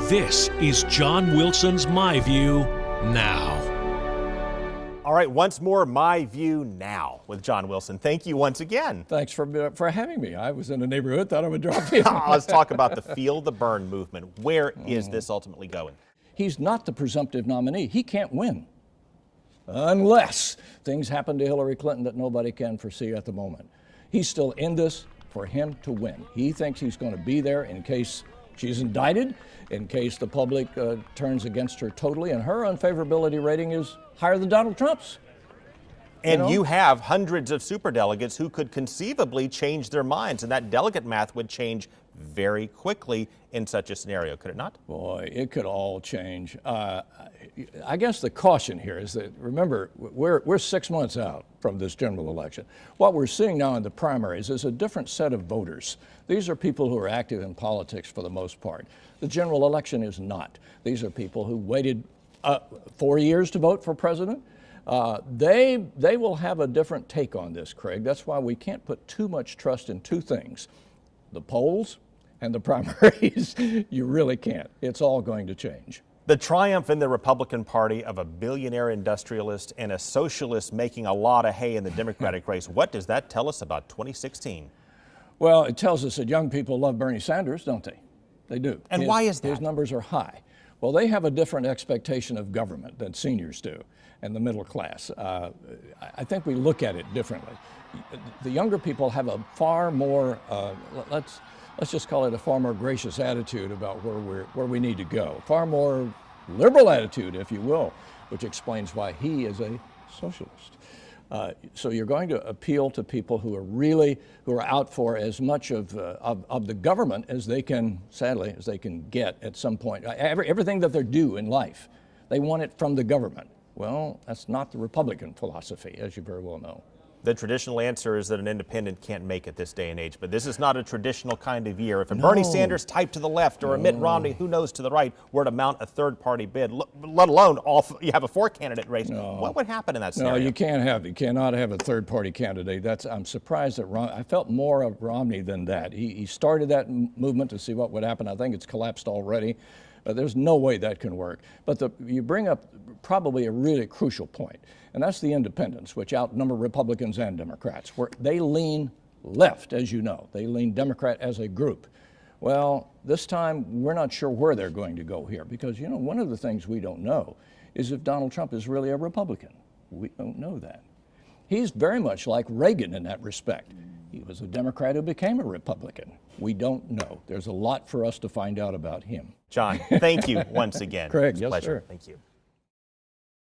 This is John Wilson's My View Now. All right, once more, My View Now with John Wilson. Thank you once again. Thanks for having me. I was in the neighborhood, thought I would drop in. Let's talk about the Feel the Burn movement. Where is this ultimately going? He's not the presumptive nominee. He can't win unless things happen to Hillary Clinton that nobody can foresee at the moment. He's still in this for him to win. He thinks he's going to be there in case she's indicted, in case the public turns against her totally, and her unfavorability rating is higher than Donald Trump's. And you have hundreds of superdelegates who could conceivably change their minds, and that delegate math would change very quickly in such a scenario, could it not? Boy, it could all change. I guess the caution here is that, remember, we're 6 months out from this general election. What we're seeing now in the primaries is a different set of voters. These are people who are active in politics for the most part. The general election is not. These are people who waited 4 years to vote for president. They will have a different take on this, Craig. That's why we can't put too much trust in two things: the polls and the primaries. You really can't. It's all going to change. The triumph in the Republican Party of a billionaire industrialist and a socialist making a lot of hay in the Democratic race. What does that tell us about 2016? Well, it tells us that young people love Bernie Sanders, don't they? They do. And why is that? His numbers are high. Well, they have a different expectation of government than seniors do and the middle class. I think we look at it differently. The younger people have a far more, let's just call it a far more gracious attitude about where we need to go. Far more liberal attitude, if you will, which explains why he is a socialist. So you're going to appeal to people who are out for as much of the government as they can, sadly, as they can get at some point. Everything that they're due in life, they want it from the government. Well, that's not the Republican philosophy, as you very well know. The traditional answer is that an independent can't make it this day and age, but this is not a traditional kind of year. If a Bernie Sanders type to the left or a Mitt Romney, who knows, to the right, were to mount a third-party bid, let alone you have a four-candidate race, what would happen in that scenario? No, you cannot have a third-party candidate. I'm surprised that I felt more of Romney than that. He started that movement to see what would happen. I think it's collapsed already. There's no way that can work. But you bring up probably a really crucial point, and that's the independents, which outnumber Republicans and Democrats, where they lean left, as you know. They lean Democrat as a group. Well, this time we're not sure where they're going to go here, because, you know, one of the things we don't know is if Donald Trump is really a Republican. We don't know that. He's very much like Reagan in that respect. He was a Democrat who became a Republican. We don't know. There's a lot for us to find out about him. John, thank you once again. Craig, it's a yes, pleasure. sir. Thank you.